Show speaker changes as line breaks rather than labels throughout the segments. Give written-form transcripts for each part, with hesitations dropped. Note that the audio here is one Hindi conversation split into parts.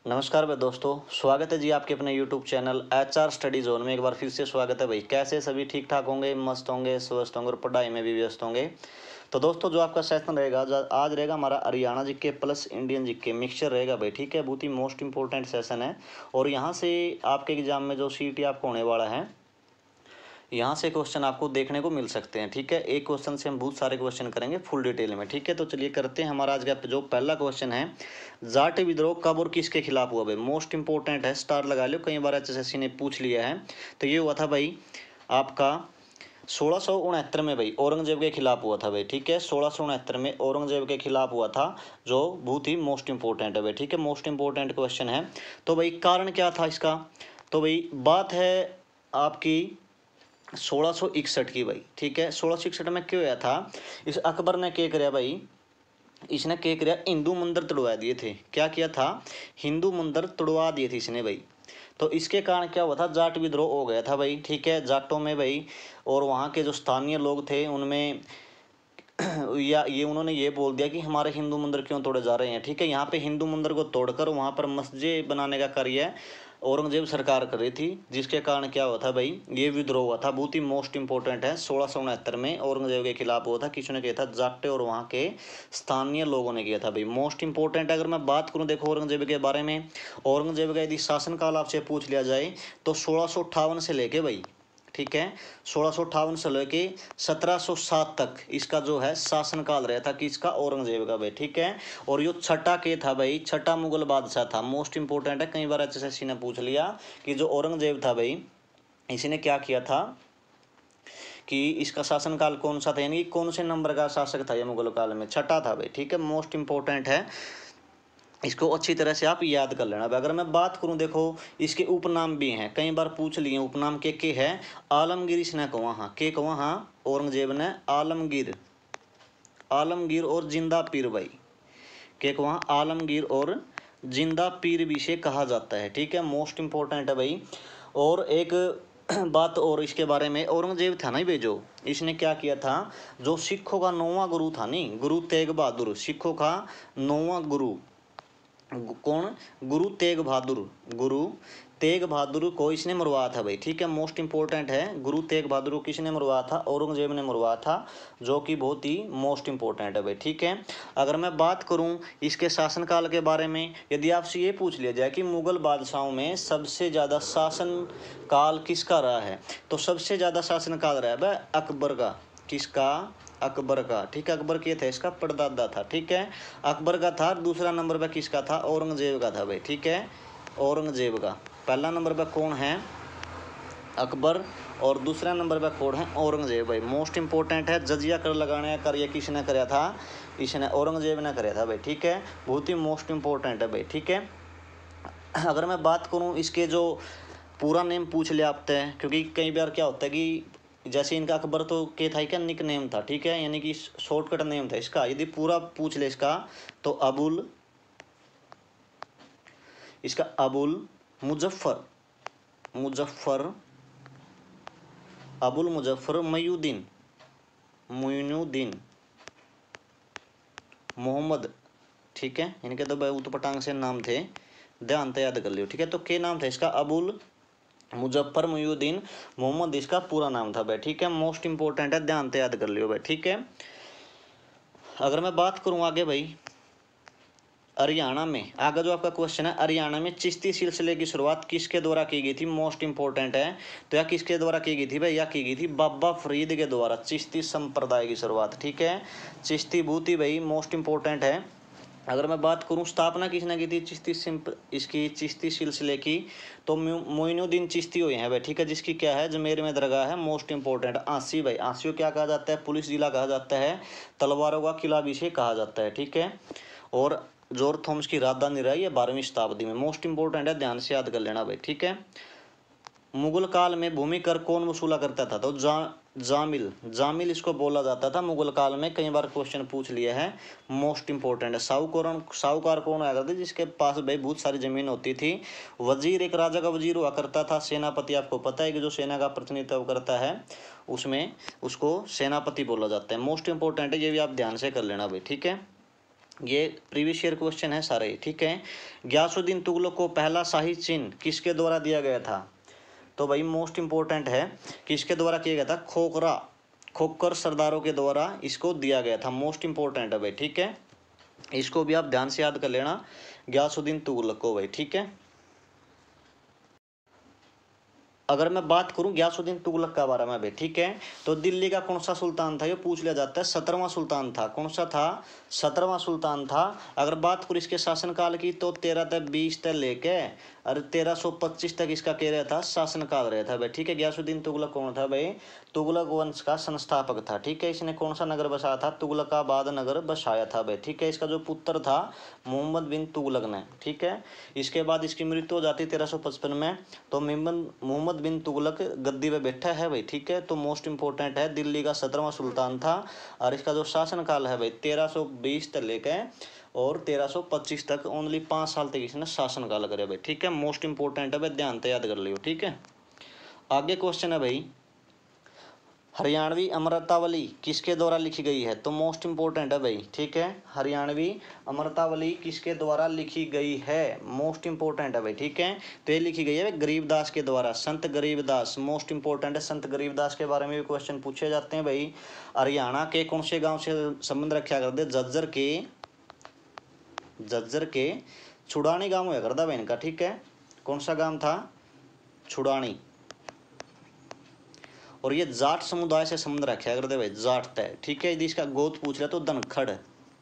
नमस्कार भाई दोस्तों, स्वागत है जी आपके अपने YouTube channel HR study zone में। एक बार फिर से स्वागत है भाई। कैसे सभी ठीक ठाक होंगे, मस्त होंगे, स्वस्थ होंगे और पढ़ाई में भी व्यस्त होंगे। तो दोस्तों जो आपका सेशन रहेगा आज रहेगा हमारा Haryana GK plus Indian GK mixture रहेगा भाई। ठीक है, बहुत ही मोस्ट इंपॉर्टेंट सेशन है। और यहाँ से आपके एग्जाम में जो CET आपको होने वाला है, यहाँ से क्वेश्चन आपको देखने को मिल सकते हैं। ठीक है, एक क्वेश्चन से हम बहुत सारे क्वेश्चन करेंगे फुल डिटेल में। ठीक है, तो चलिए करते हैं। हमारा आज का जो पहला क्वेश्चन है, जाट विद्रोह कब और किसके खिलाफ हुआ भाई। मोस्ट इंपॉर्टेंट है, स्टार लगा लो, कई बार HSSC ने पूछ लिया है। तो ये हुआ था भाई आपका 1669 में भाई, औरंगजेब के खिलाफ हुआ था भाई। ठीक है, 1669 में औरंगजेब के खिलाफ हुआ था, जो बहुत ही मोस्ट इंपॉर्टेंट है भाई। ठीक है, मोस्ट इंपॉर्टेंट क्वेश्चन है। तो भाई कारण क्या था इसका, तो भाई बात है आपकी 1661 की भाई। ठीक है, 1661 में क्यों हुआ था, इस अकबर ने क्या कराया भाई, इसने क्या कराया, हिंदू मंदिर तोड़वा दिए थे। क्या किया था, हिंदू मंदिर तोड़वा दिए थे इसने भाई। तो इसके कारण क्या हुआ था, जाट विद्रोह हो गया था भाई। ठीक है, जाटों में भाई, और वहाँ के जो स्थानीय लोग थे उनमें या ये उन्होंने ये बोल दिया कि हमारे हिंदू मंदिर क्यों तोड़े जा रहे हैं। ठीक है, यहाँ पे हिंदू मंदिर को तोड़कर वहाँ पर मस्जिद बनाने का कार्य औरंगजेब सरकार कर रही थी, जिसके कारण क्या हुआ था भाई, ये विद्रोह हुआ था। बहुत ही मोस्ट इंपॉर्टेंट है, 1669 में औरंगजेब के खिलाफ हुआ था। किसने किया था, जाटे और वहाँ के स्थानीय लोगों ने किया था भाई। मोस्ट इंपॉर्टेंट अगर मैं बात करूँ देखो औरंगजेब के बारे में, औरंगजेब का यदि शासनकाल आपसे पूछ लिया जाए तो 1658 से लेके भाई, ठीक है, 1658 से लेके 1707 तक इसका जो है शासनकाल रहा था, किसका, औरंगजेब का भाई। ठीक है, और यो छठा के था भाई, छठा मुगल बादशाह था। मोस्ट इंपोर्टेंट है, कई बार HSSC ने पूछ लिया कि जो औरंगजेब था भाई, इसने क्या किया था कि इसका शासनकाल कौन सा था, यानी कौन से नंबर का शासक था ये मुगल काल में, छठा था भाई। ठीक है, मोस्ट इंपोर्टेंट है, इसको अच्छी तरह से आप याद कर लेना। अगर मैं बात करूं देखो, इसके उपनाम भी हैं, कई बार पूछ लिए उपनाम के है। आलमगीर इसने कहा, हाँ के कहा, हाँ औरंगजेब ने आलमगीर, आलमगीर और जिंदा पीर भाई के कहा, आलमगीर और जिंदा पीर भी से कहा जाता है। ठीक है, मोस्ट इंपॉर्टेंट है भाई। और एक बात और इसके बारे में, औरंगजेब था ना भाई, जो इसने क्या किया था, जो सिखों का 9वां गुरु था नहीं, गुरु तेग बहादुर, सिखों का 9वां गुरु कौन, गुरु तेग बहादुर, गुरु तेग बहादुर को इसने मरवाया था भाई। ठीक है, मोस्ट इंपॉर्टेंट है, गुरु तेग बहादुर को किसने मरवाया था, औरंगजेब ने मरवाया था, जो कि बहुत ही मोस्ट इंपॉर्टेंट है भाई। ठीक है, अगर मैं बात करूं इसके शासनकाल के बारे में, यदि आपसे ये पूछ लिया जाए कि मुगल बादशाहों में सबसे ज़्यादा शासन काल किसका रहा है, तो सबसे ज़्यादा शासनकाल रहा है भाई अकबर का। किसका, अकबर का। ठीक है, अकबर के थे, इसका परदादा था। ठीक है, अकबर का था। दूसरा नंबर पे किसका था, औरंगजेब का था भाई। ठीक है, औरंगजेब का। पहला नंबर पे कौन है, अकबर, और दूसरा नंबर पे कौन है, औरंगजेब भाई। मोस्ट इंपॉर्टेंट है, जजिया कर लगाने का कार्य किसने कराया था, इसने, औरंगजेब ने कराया था भाई। ठीक है, बहुत ही मोस्ट इंपॉर्टेंट है भाई। ठीक है, अगर मैं बात करूँ इसके जो पूरा नेम पूछ ले आपते हैं, क्योंकि कई बार क्या होता है कि जैसे इनका अकबर तो के था क्या, निक नेम था। ठीक है, यानी कि शॉर्टकट नेम था इसका। यदि पूरा पूछ ले इसका, तो अबुल, इसका अबुल मुजफ्फर, मुजफ्फर, अबुल मुजफ्फर मयूद्दीन, मोइनुद्दीन मोहम्मद। ठीक है, इनके तो बहुत पटांग से नाम थे, ध्यान से याद कर लियो। ठीक है, तो के नाम था इसका, अबुल मुजफ्फर मुयुद्दीन मोहम्मद, इसका पूरा नाम था भाई। ठीक है, मोस्ट इंपॉर्टेंट है, ध्यान से याद कर लियो भाई। ठीक है, अगर मैं बात करूं आगे भाई, हरियाणा में आगे जो आपका क्वेश्चन है, हरियाणा में चिश्ती सिलसिले की शुरुआत किसके द्वारा की गई थी, मोस्ट इंपॉर्टेंट है। तो यह किसके द्वारा की गई थी भाई, यह की गई थी बाबा फरीद के द्वारा, चिश्ती संप्रदाय की शुरुआत। ठीक है, चिश्ती बूटी भाई, मोस्ट इंपॉर्टेंट है। अगर मैं बात करूं स्थापना किसने की थी चिश्ती इसकी चिश्ती सिलसिले की, तो मोइनुद्दीन चिश्ती हुए हैं भाई। ठीक है, जिसकी क्या है, जमेर में दरगाह है। मोस्ट इंपॉर्टेंट, आंसी भाई, आंसी को क्या कहा जाता है, पुलिस जिला कहा जाता है, तलवारों का किला भी से कहा जाता है। ठीक है, और जॉर्ज थॉमस की राजधानी रही है 12वीं शताब्दी में। मोस्ट इंपॉर्टेंट है, ध्यान से याद कर लेना भाई। ठीक है, मुगल काल में भूमि कर कौन वसूला करता था, तो जामिल, जामिल इसको बोला जाता था मुगल काल में। कई बार क्वेश्चन पूछ लिया है, मोस्ट इंपॉर्टेंट है। साहूकार, साहूकार कौन आया करते, जिसके पास भाई बहुत सारी जमीन होती थी। वजीर, एक राजा का वजीर हुआ करता था। सेनापति, आपको पता है कि जो सेना का प्रतिनिधित्व करता है, उसमें उसको सेनापति बोला जाता है। मोस्ट इंपॉर्टेंट है, ये भी आप ध्यान से कर लेना भाई। ठीक है, ये प्रीवियस ईयर क्वेश्चन है सारे, ठीक है। गयासुद्दीन तुगलक को पहला शाही चिन्ह किसके द्वारा दिया गया था? तो भाई मोस्ट इंपॉर्टेंट है, किसके द्वारा किया गया था? खोखर सरदारों के द्वारा इसको दिया गया था। मोस्ट इंपॉर्टेंट है भाई, ठीक है। इसको भी आप ध्यान से याद कर लेना, गयासुद्दीन तुगलक को भाई, ठीक है। अगर मैं बात करूं गयासुद्दीन तुगलक का बारे में भाई, ठीक है, तो दिल्ली का कौन सा सुल्तान था ये पूछ लिया जाता है। 17वां सुल्तान था। कौन सा था? 17वां सुल्तान था। अगर बात करूं इसके शासनकाल की तो 13 से 20 तक लेके और 1325 तक इसका कह रहा था शासनकाल रहा था भाई, ठीक है। गयासुद्दीन तुगलक कौन था भाई? तुगलक वंश का संस्थापक था, ठीक है। इसने कौन सा नगर बसाया था? तुगलकाबाद नगर बसाया था भाई, ठीक है। इसका जो पुत्र था मोहम्मद बिन तुगलक ने, ठीक है। इसके बाद इसकी मृत्यु हो जाती 1355 में। तो मोहम्मद बिन तुगलक गद्दी पे बैठा है भाई, ठीक है। तो मोस्ट इंपॉर्टेंट है, दिल्ली का 17वां सुल्तान था और इसका जो शासनकाल है भाई 1320 तक लेके और 1325 तक, ओनली 5 साल तक इसने शासनकाल करे भाई, ठीक है। मोस्ट इंपॉर्टेंट है भाई, ध्यान से याद कर लियो, ठीक है। आगे क्वेश्चन है भाई, हरियाणवी अमृतावली किसके द्वारा लिखी गई है? तो मोस्ट इंपॉर्टेंट है भाई, ठीक है। हरियाणवी अमृतावली किसके द्वारा लिखी गई है? मोस्ट इंपॉर्टेंट है भाई, ठीक है। तो ये लिखी गई है गरीबदास के द्वारा, संत गरीबदास। मोस्ट इंपॉर्टेंट है, संत गरीबदास के बारे में भी क्वेश्चन पूछे जाते हैं भाई। हरियाणा के कौन से गाँव से संबंध रखा करते? झज्जर के छुड़ानी गाँव हुआ करता भाई इनका, ठीक है। कौन सा गाँव था? छुड़ानी। और ये जाट समुदाय से संबंध रखा करते भाई, जाट तय, ठीक है। यदि इसका गोत्र पूछ लिया तो धनखड़,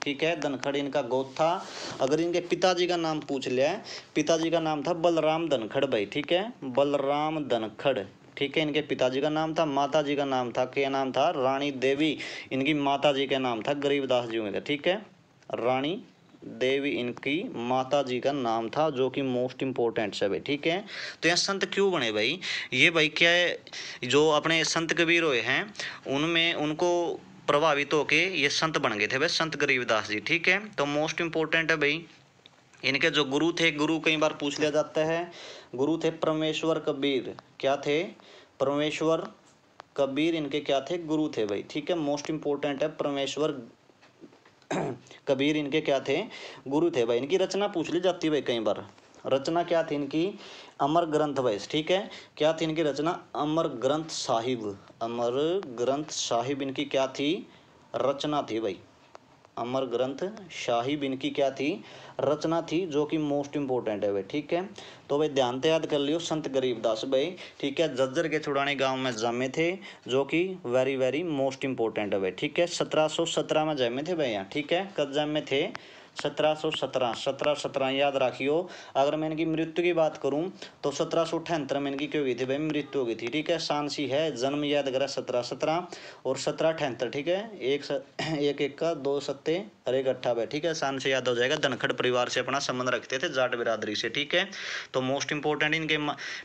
ठीक है, धनखड़ इनका गोत्र था। अगर इनके पिताजी का नाम पूछ लिया, पिताजी का नाम था बलराम धनखड़ भाई, ठीक है, बलराम धनखड़, ठीक है। इनके पिताजी का नाम था। माता जी का नाम था, क्या नाम था? रानी देवी। इनकी माता जी का नाम था गरीबदास जी हुए थे, ठीक है। रानी देवी इनकी माता जी का नाम था, जो कि मोस्ट इंपॉर्टेंट है भाई, ठीक है। तो यहाँ संत क्यों बने भाई? ये भाई क्या है, जो अपने संत कबीर हुए हैं उनमें उनको प्रभावित होके ये संत बन गए थे भाई, संत गरीबदास जी, ठीक है। तो मोस्ट इंपॉर्टेंट है भाई, इनके जो गुरु थे, गुरु कई बार पूछ लिया जाता है। गुरु थे परमेश्वर कबीर। क्या थे? परमेश्वर कबीर इनके क्या थे? गुरु थे भाई, ठीक है। मोस्ट इंपॉर्टेंट है, परमेश्वर कबीर इनके क्या थे? गुरु थे भाई। इनकी रचना पूछ ली जाती है भाई कई बार। रचना क्या थी इनकी? अमर ग्रंथ भाई, ठीक है। क्या थी इनकी रचना? अमर ग्रंथ साहिब। अमर ग्रंथ साहिब इनकी क्या थी? रचना थी भाई। अमर ग्रंथ साहिब इनकी क्या थी? रचना थी, जो कि मोस्ट इंपॉर्टेंट है भाई, ठीक है। तो भाई ध्यान से याद कर लियो, संत गरीबदास भाई, ठीक है। झज्जर के छुड़ानी गांव में जन्मे थे, जो कि वेरी वेरी मोस्ट इंपॉर्टेंट है भाई, ठीक है। 1717 में जन्मे थे भाई यहाँ, ठीक है। कब जन्मे थे? 1717 याद रखियो। अगर मैं इनकी मृत्यु की बात करूं तो 1778 में इनकी क्यों हुई थी भाई? मृत्यु हो गई थी, ठीक है। सांसी है, जन्म याद करा 1717 और 1778, ठीक है। एक का 2 सत्ते और 1 अट्ठा भाई, ठीक है। सांसी याद हो जाएगा। धनखड़ परिवार से अपना संबंध रखते थे, जाट बिरादरी से, ठीक है। तो मोस्ट इंपॉर्टेंट, इनके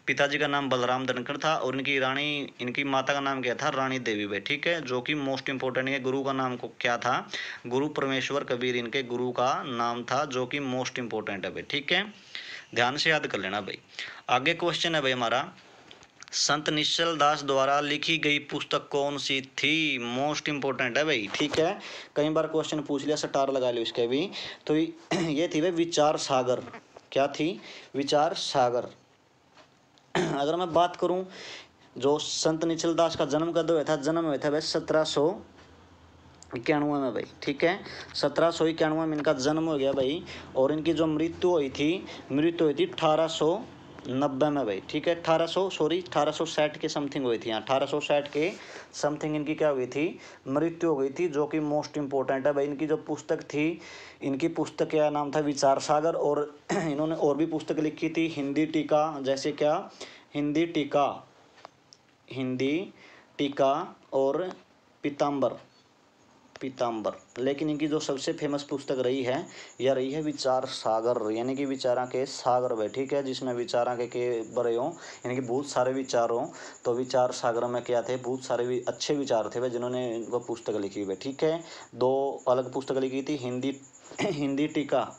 पिताजी का नाम बलराम धनखड़ था और इनकी रानी, इनकी माता का नाम क्या था? रानी देवी भाई, ठीक है। जो कि मोस्ट इंपॉर्टेंट है। गुरु का नाम को क्या था? गुरु परमेश्वर कबीर इनके गुरु का नाम था, जो कि मोस्ट इंपॉर्टेंट है भाई, ठीक है। ध्यान से याद कर लेना भाई। आगे क्वेश्चन है भाई हमारा, संत निश्चल दास द्वारा लिखी गई पुस्तक कौन सी थी? मोस्ट इंपॉर्टेंट है भाई, ठीक है। कई बार क्वेश्चन पूछ लिया, स्टार लगा लो इसके भी। तो ये थी भाई विचार सागर। क्या थी? विचार सागर। अगर मैं बात करूं, जो संत निश्चल दास का जन्म कब हुआ था? जन्म हुआ था भाई 1791 में भाई, ठीक है। 1791 में इनका जन्म हो गया भाई। और इनकी जो मृत्यु हुई थी 1890 में भाई, ठीक है। 1860 के समथिंग हुई थी यहाँ, 1860 के समथिंग इनकी क्या हुई थी? मृत्यु हो गई थी, जो कि मोस्ट इंपॉर्टेंट है भाई। इनकी जो पुस्तक थी, इनकी पुस्तक का नाम था विचार सागर। और इन्होंने और भी पुस्तक लिखी थी, हिंदी टीका, जैसे क्या? हिंदी टीका और पीताम्बर। लेकिन इनकी जो सबसे फेमस पुस्तक रही है, यह रही है विचार सागर, यानी कि विचारा के सागर भाई, ठीक है। जिसमें विचारा के बड़े हों, यानी कि बहुत सारे विचार हों। तो विचार सागर में क्या थे? बहुत सारे भी अच्छे विचार थे भाई, जिन्होंने वो पुस्तक लिखी हुई, ठीक है। 2 अलग पुस्तक लिखी थी, हिंदी टीका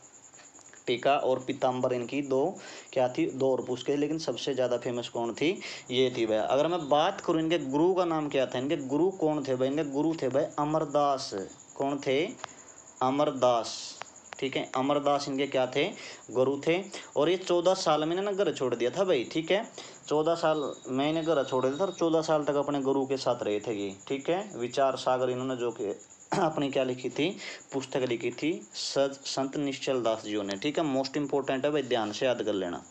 और पीताम्बर, इनकी 2 क्या थी? 2 और पुस्तकें, लेकिन सबसे ज़्यादा फेमस कौन थी? ये थी भाई। अगर मैं बात करूँ इनके गुरु का नाम क्या था, इनके गुरु कौन थे भाई? इनके गुरु थे भाई अमरदास। कौन थे? अमरदास, ठीक है। अमरदास इनके क्या थे, गुरु थे। और ये 14 साल में ना घर छोड़ दिया था भाई, ठीक है। 14 साल में इन्हें घर छोड़ दिया था और 14 साल तक अपने गुरु के साथ रहे थे ये, ठीक है। विचार सागर इन्होंने जो कि अपनी क्या लिखी थी, पुस्तक लिखी थी संत निश्चल दास जियों ने, ठीक है। मोस्ट इंपोर्टेंट है भाई, ध्यान से याद कर लेना।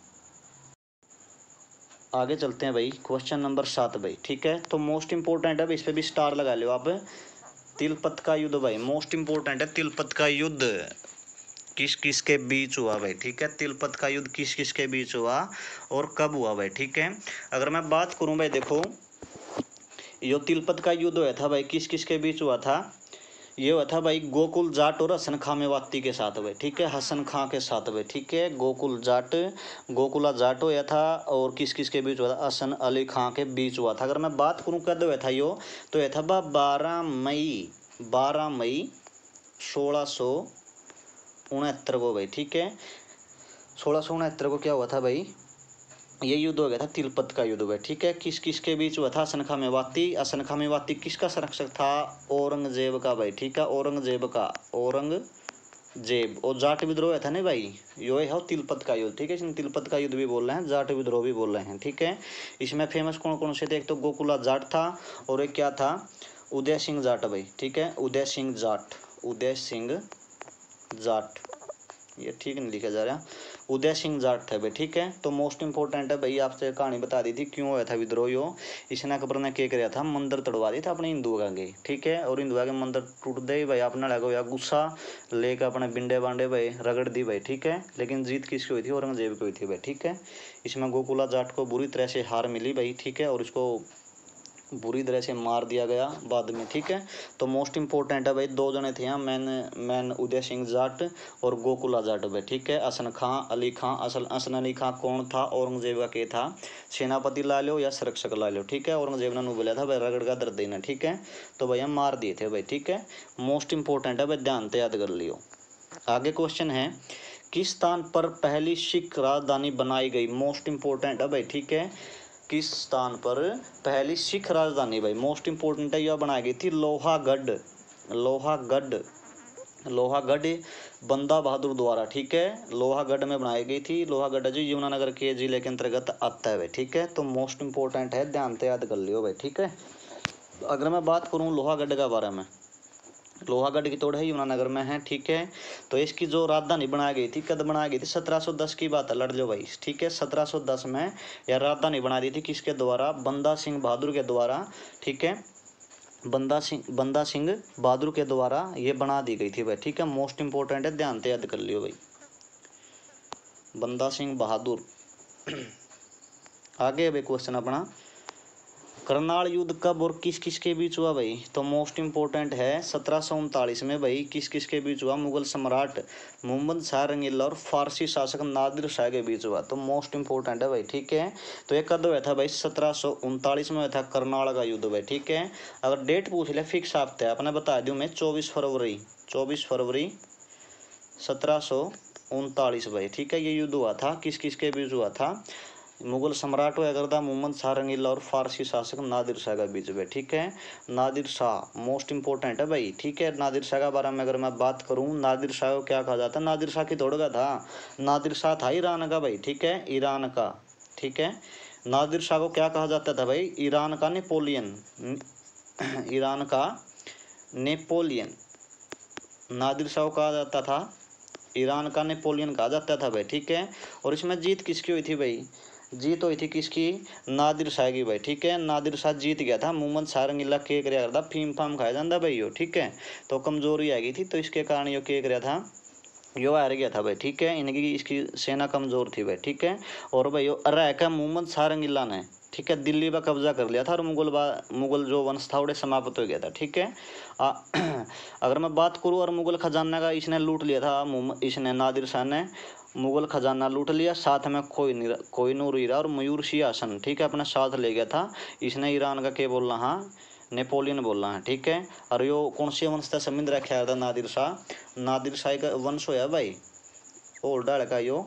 आगे चलते हैं भाई, क्वेश्चन नंबर 7 भाई, ठीक है। तो मोस्ट इंपोर्टेंट है भाई, इस पे भी स्टार लगा लो आप। तिलपत का युद्ध भाई मोस्ट इंपोर्टेंट है। तिलपत का युद्ध किस किस के बीच हुआ भाई, ठीक है। तिलपत का युद्ध किस किस के बीच हुआ और कब हुआ भाई, ठीक है। अगर मैं बात करूं भाई, देखो यो तिलपत का युद्ध हुआ था भाई, किस किस के बीच हुआ था। ये हुआ था भाई गोकुल जाट और हसन खां मेवाती के साथ भाई, ठीक है। हसन खां के साथ भाई, ठीक है। गोकुला जाट हुआ था और किस किस के बीच हुआ था, हसन अली खां के बीच हुआ था। अगर मैं बात करूं कब हुआ था यो, तो यह था 12 मई 1669 को भाई, ठीक है। 1669 को क्या हुआ था भाई, ये युद्ध हो गया था तिलपत का युद्ध भाई, ठीक है। किस किस के बीच हुआ था, हसन खां मेवाती। हसन खां मेवाती किसका संरक्षक था, औरंगजेब का भाई, ठीक है। औरंगजेब और जाट विद्रोह था नहीं भाई, यो है तिलपत का युद्ध, ठीक है। इसमें तिलपत का युद्ध भी बोल रहे हैं, जाट विद्रोह भी बोल रहे हैं, ठीक है। इसमें फेमस कौन कौन से थे, एक तो गोकुला जाट था और एक क्या था, उदय सिंह जाट भाई, ठीक है। उदय सिंह जाट, ये ठीक नहीं लिखा जा रहा, उदय सिंह जाट थे भाई, ठीक है। तो मोस्ट इंपोर्टेंट है भाई, आपसे कहानी बता दी थी क्यों हुआ था विद्रोह यो। इसने अकबर ने क्या किया था, मंदिर तोड़वा दी था अपने हिंदुओं का आगे, ठीक है। और हिंदुओं के मंदिर टूट दे भाई, अपने लगा या गुस्सा लेकर अपने बिंडे बांडे भाई रगड़ दी भाई, ठीक है। लेकिन जीत किसकी हुई थी, औरंगजेब की हुई थी भाई, ठीक है। इसमें गोकुला जाट को बुरी तरह से हार मिली भाई, ठीक है। और इसको बुरी तरह से मार दिया गया बाद में, ठीक है। तो मोस्ट इंपोर्टेंट है भाई, दो जने थे यहाँ मैन उदय सिंह जाट और गोकुला जाट भाई, ठीक है। हसन अली खां हसन अली खां कौन था, औरंगजेब का के था सेनापति ला लो या संरक्षक ला लो, ठीक है। औरंगजेब ने बोला था भाई रगड़ का दर्द देना, ठीक है। तो भैया मार दिए थे भाई, ठीक है। मोस्ट इंपोर्टेंट है भाई, ध्यान से याद कर लियो। आगे क्वेश्चन है, किस स्थान पर पहली सिख राजधानी बनाई गई, मोस्ट इंपोर्टेंट है भाई, ठीक है। किस स्थान पर पहली सिख राजधानी भाई, मोस्ट इंपोर्टेंट है, यह बनाई गई थी लोहागढ़ बंदा बहादुर द्वारा, ठीक है। लोहागढ़ में बनाई गई थी। लोहागढ़ जो यमुनानगर के जिले के अंतर्गत आता है भाई, ठीक है। तो मोस्ट इंपोर्टेंट है, ध्यान से याद कर लियो भाई, ठीक है। अगर मैं बात करूं लोहागढ़ के बारे में, लोहागढ़ की तोड़ है यमुनानगर में है, ठीक है। तो इसकी जो राजधानी बनाई गई थी, कद बनाई गई थी, 1710 की बात है, लड़ लो भाई, ठीक है। 1710 में यह राजधानी बना दी थी, किसके द्वारा, बंदा सिंह बहादुर के द्वारा, ठीक है। बंदा सिंह बहादुर के द्वारा ये बना दी गई थी भाई, ठीक है। मोस्ट इंपोर्टेंट है, ध्यान से याद कर लियो भाई, बंदा सिंह बहादुर। आगे भाई क्वेश्चन अपना, करनाल युद्ध कब और किस किस के बीच हुआ भाई, तो मोस्ट इंपोर्टेंट है 1739 में भाई, किस किस के बीच हुआ, मुगल सम्राट मोहम्मद शाह रंगीला और फारसी शासक नादिर शाह के बीच हुआ। तो मोस्ट इंपोर्टेंट है भाई, ठीक है। तो ये कब हुआ था भाई, 1739 में हुआ था करनाल का युद्ध भाई, ठीक है। अगर डेट पूछ ले फिक्स आपते अपने बता दूं मैं, 24 फरवरी 1739 भाई, ठीक है। ये युद्ध हुआ था, किस किस के बीच हुआ था, मुगल सम्राट हुआ करता मोहम्मद शाह रंगीला और फारसी शासक नादिर शाह का बीच में, ठीक है। नादिर शाह मोस्ट इंपोर्टेंट है भाई, ठीक है। नादिर शाह के बारे में अगर मैं बात करूं, नादिर शाह को क्या कहा जाता है, नादिर शाह की तोड़ का था, नादिर शाह था ईरान का भाई, ठीक है, ईरान का, ठीक है। नादिर शाह को क्या कहा जाता था भाई, ईरान का नेपोलियन, नादिर शाह को कहा जाता था ईरान का नेपोलियन कहा जाता था भाई, ठीक है। और इसमें जीत किसकी हुई थी भाई, जीत हुई थी किसकी, नादिर शाह की भाई, ठीक है। नादिर शाह जीत गया था, मोहम्मद शाह रंगीला के करया करता, फीम फाम खाया जाता भाई यो, ठीक है। तो कमजोरी आ गई थी, तो इसके कारण यो के करया था, यो हार गया था भाई, ठीक है। इनकी इसकी सेना कमजोर थी भाई, ठीक है। और भाई यो अरह का मोहम्मद शाह रंगीला ने, ठीक है, दिल्ली पर कब्जा कर लिया था और मुगल जो वंश था वो समाप्त हो गया था, ठीक है। अगर मैं बात करूँ और मुगल खजाना का इसने लूट लिया था, इसने नादिर शाह ने मुगल खजाना लूट लिया, साथ में कोहिनूर हीरा और मयूर सिंहासन, ठीक है, अपने साथ ले गया था। इसने ईरान का क्या बोलना, हाँ नेपोलियन बोलना है, ठीक है। और यो कौन सी वंश था, समिंद रखा था नादिर शाह का वंश होया भाई, और डाल का यो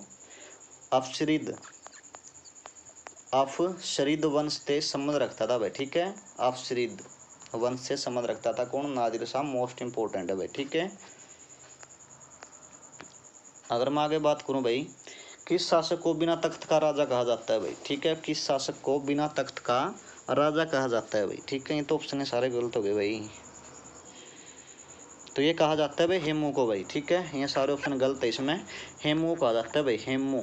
अफशरीद वंश से संबंध रखता था भाई, ठीक है। अफशरीद वंश से संबंध रखता था कौन, नादिर शाह। मोस्ट इंपोर्टेंट है भाई, ठीक है। अगर मैं आगे बात करूं भाई, किस शासक को बिना तख्त का राजा कहा जाता है भाई, ठीक है, किस शासक को बिना तख्त का राजा कहा जाता है भाई, ठीक है। ये तो ऑप्शन सारे गलत हो गए भाई, तो ये कहा जाता है भाई हेमू को भाई, ठीक है, ये सारे ऑप्शन गलत है, इसमें हेमू कहा जाता है भाई, हेमू,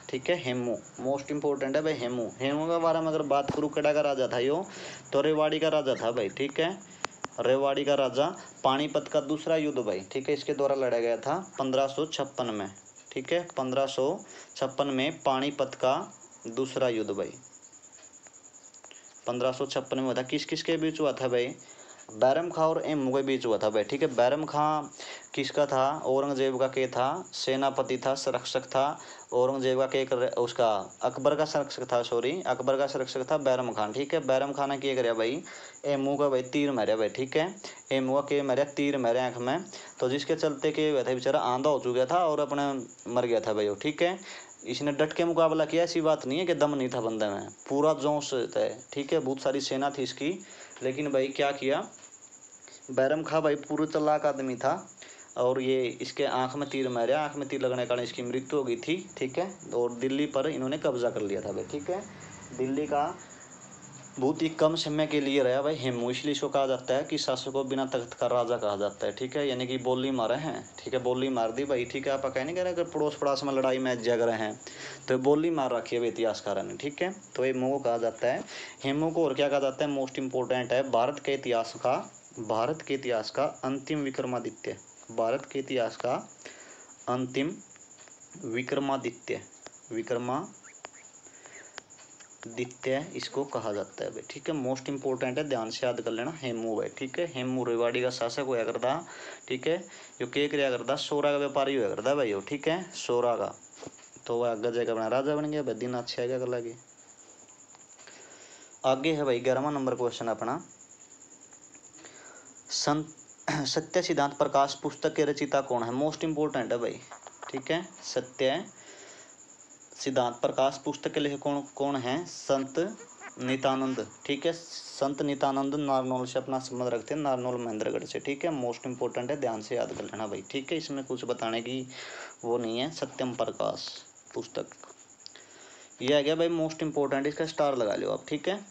ठीक है, हेमू मोस्ट इंपोर्टेंट है भाई, हेमू। हेमू के बारे में अगर बात करूँ, कड़ा का राजा था यो, तो रेवाड़ी का राजा था भाई, ठीक है, रेवाड़ी का राजा। पानीपत का दूसरा युद्ध भाई, ठीक है, इसके द्वारा लड़ा गया था 1556 में, ठीक है, 1556 में पानीपत का दूसरा युद्ध भाई, 1556 में हुआ था। किस किस के बीच हुआ था भाई, बैरम खां और हेमू के बीच हुआ था भाई, ठीक है। बैरम खां किसका था, औरंगजेब का के था, सेनापति था, संरक्षक था, औरंगजेब का के उसका अकबर का संरक्षक था, सॉरी अकबर का संरक्षक था बैरम खान, ठीक है। बैरम खान ने क्या कराया भाई, हेमू का भाई तीर मारा भाई, ठीक है, हेमू का के मारा, तीर मारे आँख में, तो जिसके चलते के हुआ था बेचारा आंधा हो चुका था और अपने मर गया था भाई वो, ठीक है। इसने डट के मुकाबला किया, ऐसी बात नहीं है कि दम नहीं था बंदे में, पूरा जोश है, ठीक है, बहुत सारी सेना थी इसकी, लेकिन भाई क्या किया, बैरम खां भाई पूरा चालाक आदमी था, और ये इसके आंख में तीर मारा, आंख में तीर लगने के कारण इसकी मृत्यु हो गई थी, ठीक है। और दिल्ली पर इन्होंने कब्जा कर लिया था भाई, ठीक है, दिल्ली का बहुत ही कम समय के लिए रहा भाई हेमू, इसलिए इसको कहा जाता है कि शासक को बिना तख्त का राजा कहा जाता है, ठीक है, यानी कि बोली मारे हैं, ठीक है, बोली मार दी भाई, ठीक है। आप कह नहीं कह रहे कि पड़ोस पड़ास में लड़ाई में जग रहे हैं, तो बोली मार रखी है इतिहासकारों ने, ठीक है। तो हेमू को कहा जाता है, हेमू को और क्या कहा जाता है, मोस्ट इंपोर्टेंट है, भारत के इतिहास का अंतिम विक्रमादित्य, भारत के इतिहास का अंतिम विक्रमादित्य इसको कहा जाता है भाई, ठीक है, मोस्ट इंपोर्टेंट है, ध्यान से याद कर लेना, हेमू है, ठीक है। हेमू रेवाड़ी का शासक होया करता, ठीक है, जो के किया करता, सोरा का व्यापारी होया करता भाई, ठीक है, सोरा का, तो वह आगे जाकर अपना राजा बन गया भाई, दिन अच्छे आएगा कर लगे। आगे है भाई 11वां नंबर क्वेश्चन अपना, सत्य सिद्धांत प्रकाश पुस्तक के रचयिता कौन है, मोस्ट इंपोर्टेंट है भाई, ठीक है, सत्य सिद्धांत प्रकाश पुस्तक के लेखक कौन है, संत नित्यानंद, ठीक है, संत नित्यानंद नारनौल से अपना संबंध रखते हैं, नारनौल महेंद्रगढ़ से, ठीक है, मोस्ट इंपोर्टेंट है, ध्यान से याद कर लेना भाई, ठीक है, इसमें कुछ बताने की वो नहीं है। सत्यम प्रकाश पुस्तक ये आ गया भाई मोस्ट इंपोर्टेंट, इसका स्टार लगा लो आप, ठीक है।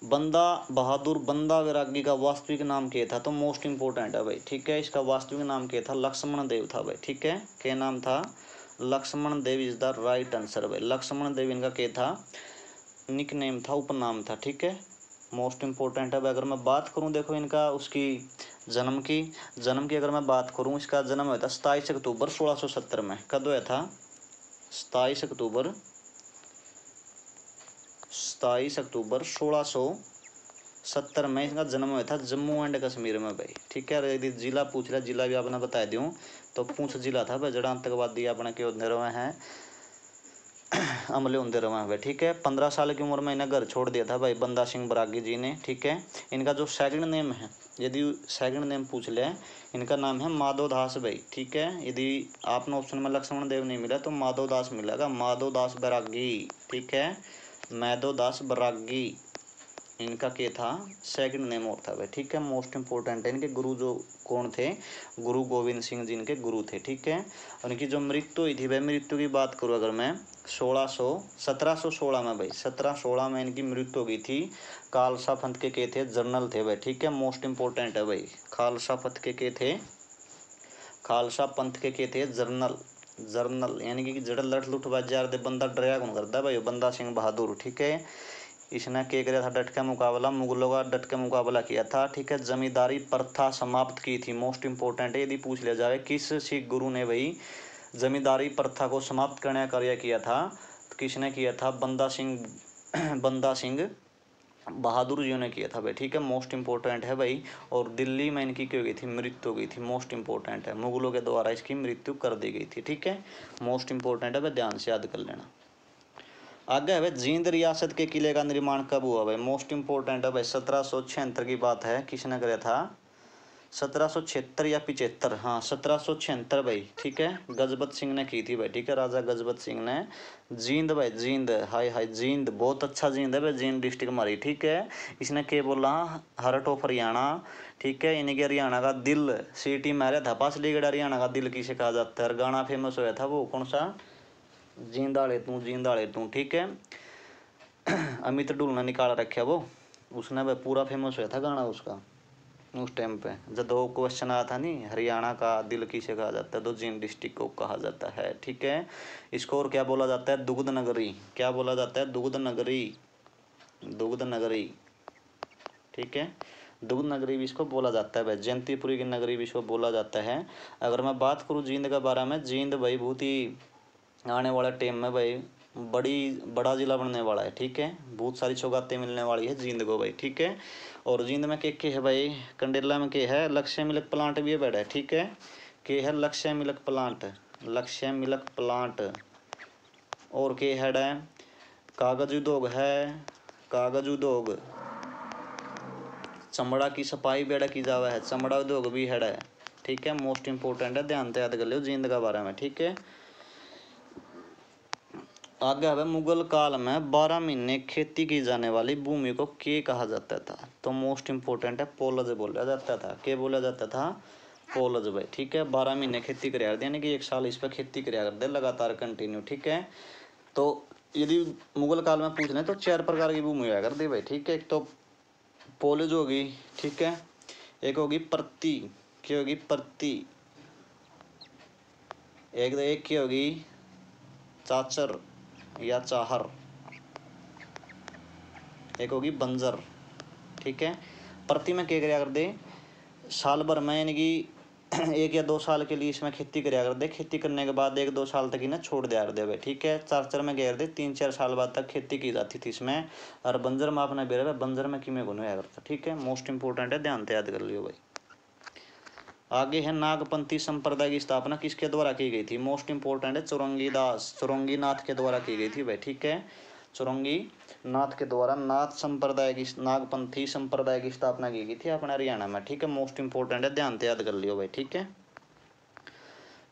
बंदा बहादुर बंदा वैरागी का वास्तविक नाम क्या था, तो मोस्ट इंपोर्टेंट है भाई, ठीक है, इसका वास्तविक नाम क्या था, लक्ष्मण देव था भाई, ठीक है, क्या नाम था, लक्ष्मण देव इज द राइट आंसर भाई, लक्ष्मण देव इनका क्या था, निक नेम था, उपनाम था, ठीक है, मोस्ट इंपोर्टेंट है भाई। अगर मैं बात करूं देखो इनका उसकी जन्म की अगर मैं बात करूं, इसका जन्म हुआ था 27 अक्टूबर 1670 में, कब हुआ था, 27 अक्टूबर 1670 में इसका जन्म हुआ था, जम्मू एंड कश्मीर में भाई, ठीक है। यदि जिला पूछ रहा, जिला भी आपने बता दूं तो पूंछ जिला था भाई, जड़ा आतंकवादी अपने के होते रहे हैं, हमले होते रहे भाई, ठीक है। 15 साल की उम्र में इन्हें घर छोड़ दिया था भाई बंदा सिंह बरागी जी ने, ठीक है। इनका जो सेकंड नेम है, यदि सेकंड नेम पूछ ले, इनका नाम है माधव दास भाई, ठीक है। यदि आपने ऑप्शन में लक्ष्मण देव नहीं मिला तो माधव दास मिलेगा, माधव दास बरागी, ठीक है, माधव दास बरागी इनका क्या था, सेकंड नेम और था भाई, ठीक है, मोस्ट इंपोर्टेंट है। इनके गुरु जो कौन थे, गुरु गोविंद सिंह जी इनके गुरु थे, ठीक है। और इनकी जो मृत्यु हुई थी भाई, मृत्यु की बात करूँ अगर मैं 1716 में भाई, 1716 में इनकी मृत्यु हो गई थी। खालसा पंथ के थे, जर्नल थे भाई, ठीक है, मोस्ट इंपोर्टेंट है भाई, खालसा पंथ के थे, खालसा पंथ के थे जर्नल यानी कि जड़ लठ लुट बाजार दे बंदा डरया कौन करता भाई, बंदा सिंह बहादुर, ठीक है। इसने क्या किया था, डट का मुकाबला, मुगलों का डट का मुकाबला किया था, ठीक है। जमींदारी प्रथा समाप्त की थी, मोस्ट इंपोर्टेंट है, यदि पूछ लिया जाए किस सिख गुरु ने भाई जमींदारी प्रथा को समाप्त करने का कार्य किया था, तो किसने किया था, बंदा सिंह बहादुर जी ने किया था भाई, ठीक है, मोस्ट इंपोर्टेंट है भाई। और दिल्ली में इनकी क्या हो गई थी, मृत्यु हो गई थी, मोस्ट इंपोर्टेंट है, मुगलों के द्वारा इसकी मृत्यु कर दी गई थी, ठीक है, मोस्ट इंपोर्टेंट है भाई, ध्यान से याद कर लेना। आगे है भाई जींद रियासत के किले का निर्माण कब हुआ भाई, मोस्ट इंपोर्टेंट है भाई, 1776 की बात है, किसने कराया था, 1776 या 75, हाँ 1776 भाई, ठीक है। गजपत सिंह ने की थी भाई, ठीक है, राजा गजपत सिंह ने। जींद भाई, जींद, हाय हाय जींद, बहुत अच्छा जींद है भाई, जींद डिस्ट्रिक्ट हमारी, ठीक है। इसने क्या बोला, हरट ऑफ हरियाणा, ठीक है, यानी कि हरियाणा का दिल, सीटी मारे था पासलीगढ़, हरियाणा का दिल किसे कहा जाता है। गाना फेमस हुआ था वो कौन सा, जींदाड़े तू जींदाड़े तू, ठीक है। अमित डुल ने निकाल रखा वो, उसने भाई पूरा फेमस हुआ था गाना उसका उस टाइम पे। जब दो क्वेश्चन आया था नहीं, हरियाणा का दिल किसे कहा जाता है, तो जींद डिस्ट्रिक्ट को कहा जाता है, ठीक है। इसको और क्या बोला जाता है, दुग्ध नगरी, क्या बोला जाता है, दुग्ध नगरी, दुग्ध नगरी, ठीक है। दुग्ध नगरी भी इसको बोला जाता है भाई, जयंतीपुरी की नगरी भी इसको बोला जाता है। अगर मैं बात करूँ जींद के बारे में, जींद भाई बहुत ही आने वाला टाइम में भाई बड़ा जिला बनने वाला है, ठीक है। बहुत सारी सौगातें मिलने वाली है जींद को भाई, ठीक है। और जींद में के है भाई, कंडेला में के है, लक्ष्य मिल्क प्लांट भी बैठा है, ठीक है। के है लक्ष्य मिल्क प्लांट, लक्ष्य मिल्क प्लांट। और के हेड है, कागज उद्योग है, कागज उद्योग, चमड़ा की सफाई बेड़ा की जावा है, चमड़ा उद्योग भी हेड है, ठीक है। मोस्ट इंपोर्टेंट है, ध्यान से याद कर लो जींद का बारे में, ठीक है। आगे है मुगल काल में 12 महीने खेती की जाने वाली भूमि को क्या कहा जाता था, तो मोस्ट इंपोर्टेंट है पोलज बोला जाता था, क्या बोला जाता था, पोलज भाई, ठीक है। 12 महीने खेती कराया करते, यानी कि एक साल इस पर खेती कराया करते लगातार कंटिन्यू, ठीक है। तो यदि मुगल काल में पूछ लें तो 4 प्रकार की भूमि हुआ करती भाई, ठीक है। एक तो पोलज होगी, ठीक है। एक होगी प्रति, क्या होगी, प्रति। एक क्या होगी, चाचर या चाहर। एक होगी बंजर, ठीक है। प्रति में क्या कराया कर दे, साल भर में, यानी कि 1 या 2 साल के लिए इसमें खेती कराया कर दे, खेती करने के बाद 1-2 साल तक इन्हें छोड़ दिया कर दे भाई, ठीक है। चाचर में क्या कर दे, 3-4 साल बाद तक खेती की जाती थी इसमें। और बंजर में आपने बेरा बंजर में किमें गुण होया करता, ठीक है। मोस्ट इंपोर्टेंट है, ध्यान से याद कर लियो भाई। आगे है नागपंथी संप्रदाय की स्थापना किसके द्वारा की गई थी, मोस्ट इंपोर्टेंट है, चौरंगी नाथ के द्वारा की गई थी भाई, ठीक है। चौरंगी नाथ के द्वारा नागपंथी संप्रदाय की स्थापना की गई थी अपने हरियाणा में, ठीक है। मोस्ट इंपोर्टेंट है, ध्यान से याद कर लियो भाई, ठीक है।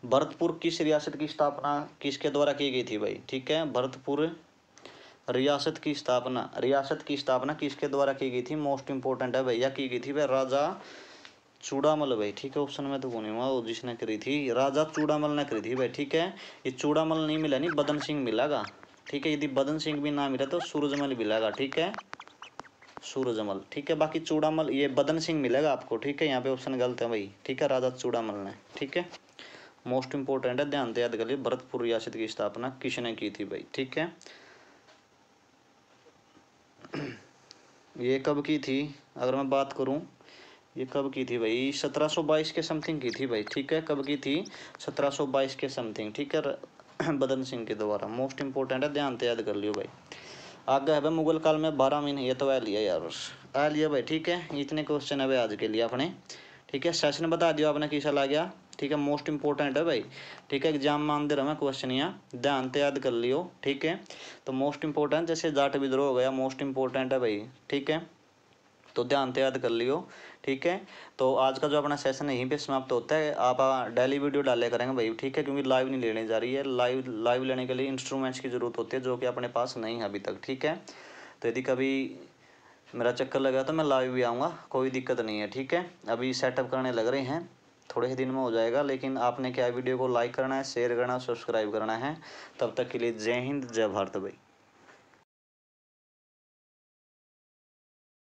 भरतपुर किस रियासत की स्थापना किसके द्वारा की गई थी भाई, ठीक है। भरतपुर रियासत की स्थापना किसके द्वारा की गई थी, मोस्ट इंपोर्टेंट है भैया, की गई थी भाई राजा चूड़ामल भाई, ठीक है। ऑप्शन में तो कौन हुआ, वो जिसने करी थी, राजा चूड़ामल ने करी थी भाई, ठीक है। ये चूड़ामल नहीं मिला, नहीं बदन सिंह मिलेगा, ठीक है। यदि बदन सिंह भी ना मिला तो सूरजमल मिलेगा, ठीक है, सूरजमल, ठीक है। बाकी चूड़ामल, ये बदन सिंह मिलेगा आपको, ठीक है। यहाँ पे ऑप्शन गलत है भाई, ठीक है, राजा चूड़ामल ने, ठीक है। मोस्ट इंपोर्टेंट है, ध्यान से याद कर लिए, भरतपुर रियासत की स्थापना किसने की थी भाई, ठीक है। ये कब की थी, अगर मैं बात करूं, ये कब की थी भाई, 1722 के समथिंग की थी भाई, ठीक है। कब की थी, 1722 के समथिंग, ठीक है, बदन सिंह के द्वारा। मोस्ट इंपोर्टेंट है, ध्यान से याद कर लियो भाई। आगे है भाई मुगल काल में 12 महीने, ये तो आ लिया यार, आ लिया भाई, ठीक है। इतने क्वेश्चन है भाई आज के लिए अपने, ठीक है। सेशन बता दियो आपने कैसा लग गया, ठीक है। मोस्ट इंपोर्टेंट है भाई, ठीक है। एग्जाम में आंदे रहे क्वेश्चन, यहाँ ध्यान से याद कर लियो, ठीक है। तो मोस्ट इंपोर्टेंट जैसे जाट विद्रोह हो गया, मोस्ट इंपोर्टेंट है भाई, ठीक है। तो ध्यान से याद कर लियो, ठीक है। तो आज का जो अपना सेशन है यहीं पे समाप्त होता है। आप डेली वीडियो डाले करेंगे भाई, ठीक है, क्योंकि लाइव नहीं लेने जा रही है। लाइव लेने के लिए इंस्ट्रूमेंट्स की ज़रूरत होती है, जो कि अपने पास नहीं है अभी तक, ठीक है। तो यदि कभी मेरा चक्कर लगा तो मैं लाइव भी आऊँगा, कोई दिक्कत नहीं है, ठीक है। अभी सेटअप करने लग रहे हैं, थोड़े ही दिन में हो जाएगा। लेकिन आपने क्या वीडियो को लाइक करना है, शेयर करना है, सब्सक्राइब करना है। तब तक के लिए जय हिंद, जय भारत भाई।